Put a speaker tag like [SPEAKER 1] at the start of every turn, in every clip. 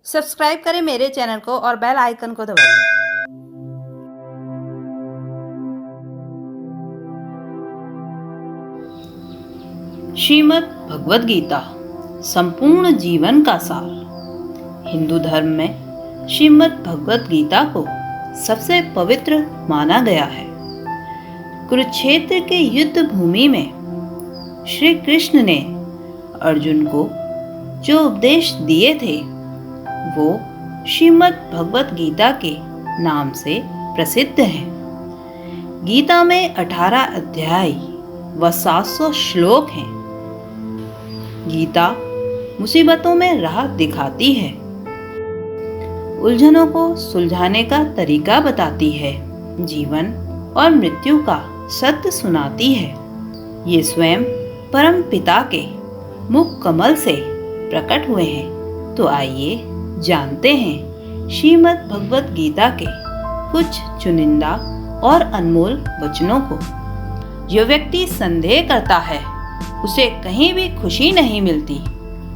[SPEAKER 1] Subscribe करें मेरे channel को और बेल आइकन को दबाइए।
[SPEAKER 2] श्रीमद् भगवद गीता संपूर्ण जीवन का सार। हिंदू धर्म में श्रीमद् भगवद गीता को सबसे पवित्र माना गया है। कुरुक्षेत्र के युद्ध भूमि में श्री कृष्ण ने अर्जुन को जो उपदेश दिए थे वो श्रीमद् भगवद गीता के नाम से प्रसिद्ध है। गीता में 18 अध्याय व 700 श्लोक हैं। गीता मुसीबतों में राह दिखाती है, उलझनों को सुलझाने का तरीका बताती है, जीवन और मृत्यु का सत्य सुनाती है। ये स्वयं परम पिता के मुख कमल से प्रकट हुए हैं। तो आइए जानते हैं श्रीमद् भगवद गीता के कुछ चुनिंदा और अनमोल वचनों को। जो व्यक्ति संदेह करता है उसे कहीं भी खुशी नहीं मिलती।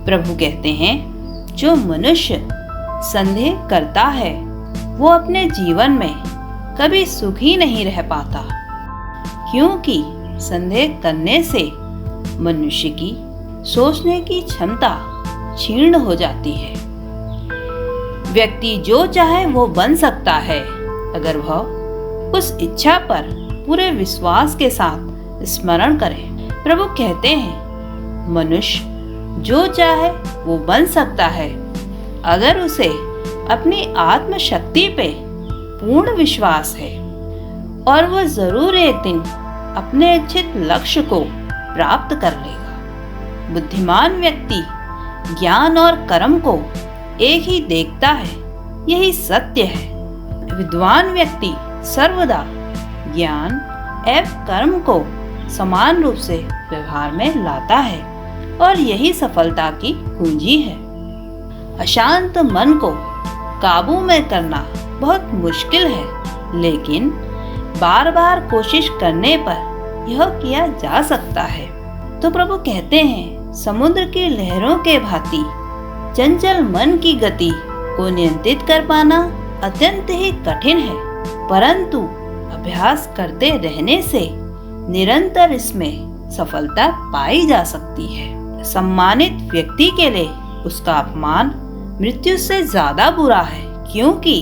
[SPEAKER 2] प्रभु कहते हैं, जो मनुष्य संदेह करता है वो अपने जीवन में कभी सुखी नहीं रह पाता, क्योंकि संदेह करने से मनुष्य की सोचने की क्षमता क्षीण हो जाती है। व्यक्ति जो चाहे वो बन सकता है अगर वह उस इच्छा पर पूरे विश्वास के साथ स्मरण करे। प्रभु कहते हैं, मनुष्य जो चाहे वो बन सकता है अगर उसे अपनी आत्म शक्ति पे पूर्ण विश्वास है, और वह जरूर एक दिन अपने इच्छित लक्ष्य को प्राप्त कर लेगा। बुद्धिमान व्यक्ति ज्ञान और कर्म को एक ही देखता है, यही सत्य है। विद्वान व्यक्ति सर्वदा ज्ञान एवं कर्म को समान रूप से व्यवहार में लाता है, और यही सफलता की कुंजी है। अशांत मन को काबू में करना बहुत मुश्किल है, लेकिन बार बार कोशिश करने पर यह किया जा सकता है। तो प्रभु कहते हैं, समुद्र की लहरों के भांति चंचल मन की गति को नियंत्रित कर पाना अत्यंत ही कठिन है, परंतु अभ्यास करते रहने से निरंतर इसमें सफलता पाई जा सकती है। सम्मानित व्यक्ति के लिए उसका अपमान मृत्यु से ज्यादा बुरा है, क्योंकि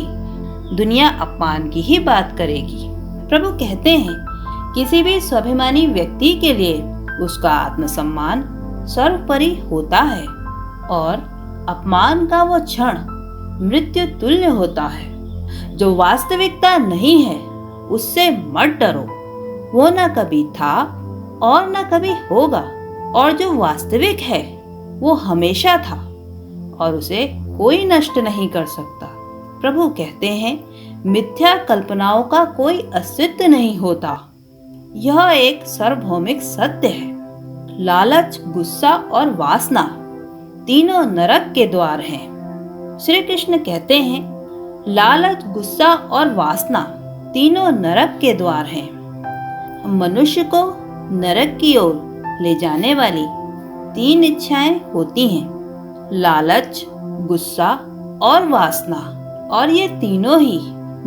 [SPEAKER 2] दुनिया अपमान की ही बात करेगी। प्रभु कहते हैं, किसी भी स्वाभिमानी व्यक्ति के लिए उसका आत्मसम्मान सर्वोपरि होता है, और अपमान का वो क्षण मृत्यु तुल्य होता है। जो वास्तविकता नहीं है उससे मत डरो, वो न कभी था और न कभी होगा, और जो वास्तविक है वो हमेशा था और उसे कोई नष्ट नहीं कर सकता। प्रभु कहते हैं, मिथ्या कल्पनाओं का कोई अस्तित्व नहीं होता, यह एक सार्वभौमिक सत्य है। लालच, गुस्सा और वासना तीनों नरक के द्वार हैं। श्री कृष्ण कहते हैं, लालच, गुस्सा और वासना तीनों नरक के द्वार हैं। मनुष्य को नरक की ओर ले जाने वाली 3 इच्छाएं होती हैं, लालच, गुस्सा और वासना, और ये तीनों ही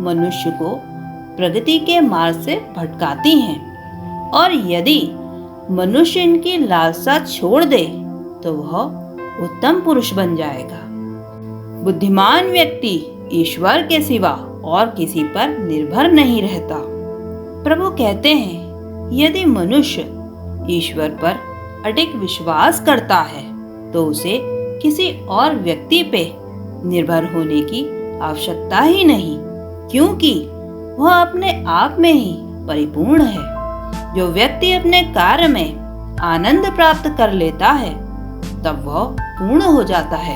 [SPEAKER 2] मनुष्य को प्रगति के मार्ग से भटकाती हैं। और यदि मनुष्य इनकी लालसा छोड़ दे तो वह उत्तम पुरुष बन जाएगा। बुद्धिमान व्यक्ति ईश्वर के सिवा और किसी पर निर्भर नहीं रहता। प्रभु कहते हैं, यदि मनुष्य ईश्वर पर अटूट विश्वास करता है तो उसे किसी और व्यक्ति पे निर्भर होने की आवश्यकता ही नहीं, क्योंकि वह अपने आप में ही परिपूर्ण है। जो व्यक्ति अपने कार्य में आनंद प्राप्त कर लेता है तब वह पूर्ण हो जाता है।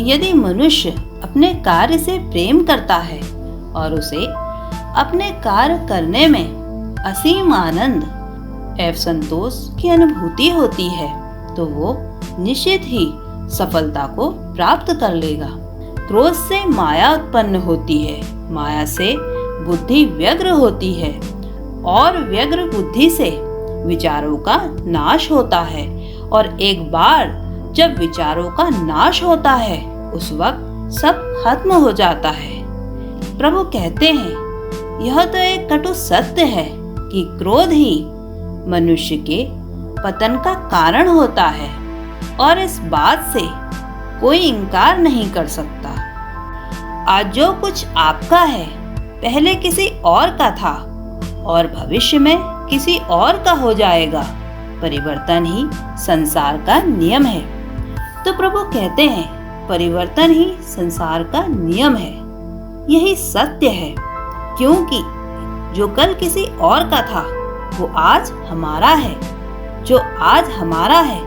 [SPEAKER 2] यदि मनुष्य अपने कार्य से प्रेम करता है और उसे अपने कार्य करने में असीम आनंद एवं संतोष की अनुभूति होती है तो वो निश्चित ही सफलता को प्राप्त कर लेगा। क्रोध से माया उत्पन्न होती है, माया से बुद्धि व्यग्र होती है, और व्यग्र बुद्धि से विचारों का नाश होता है। और एक बार जब विचारों का नाश होता है उस वक्त सब खत्म हो जाता है। प्रभु कहते हैं, यह तो एक कटु सत्य है कि क्रोध ही मनुष्य के पतन का कारण होता है और इस बात से कोई इनकार नहीं कर सकता। आज जो कुछ आपका है पहले किसी और का था और भविष्य में किसी और का हो जाएगा। परिवर्तन ही संसार का नियम है। तो प्रभु कहते हैं, परिवर्तन ही संसार का नियम है। यही सत्य है, क्योंकि जो कल किसी और का था वो आज हमारा है। जो आज हमारा है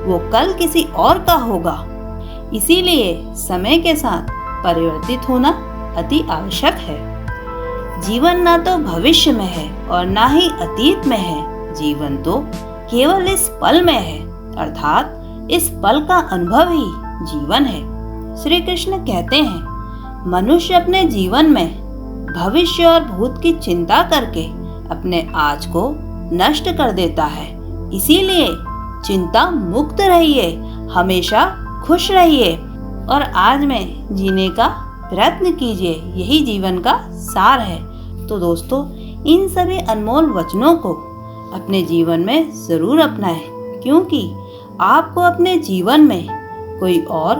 [SPEAKER 2] वो कल किसी और का होगा। इसीलिए समय के साथ परिवर्तित होना अति आवश्यक है। जीवन ना तो भविष्य में है और ना ही अतीत में है। जीवन तो केवल इस पल में है, अर्थात इस पल का अनुभव ही जीवन है। श्री कृष्ण कहते हैं, मनुष्य अपने जीवन में भविष्य और भूत की चिंता करके अपने आज को नष्ट कर देता है। इसीलिए चिंता मुक्त रहिए, हमेशा खुश रहिए और आज में जीने का प्रयत्न कीजिए। यही जीवन का सार है। तो दोस्तों, इन सभी अनमोल वचनों को अपने जीवन में जरूर अपनाएं, क्योंकि आपको अपने जीवन में कोई और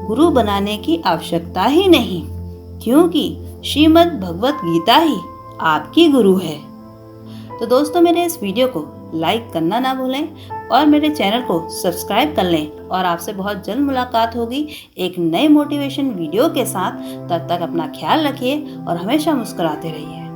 [SPEAKER 2] गुरु बनाने की आवश्यकता ही नहीं, क्योंकि श्रीमद् भगवत गीता ही आपकी गुरु है। तो दोस्तों, मेरे इस वीडियो को लाइक करना ना भूलें और मेरे चैनल को सब्सक्राइब कर लें और आपसे बहुत जल्द मुलाकात होगी एक नए मोटिवेशन वीडियो के साथ। तब तक अपना ख्याल रखिए और हमेशा मुस्कुराते रहिए।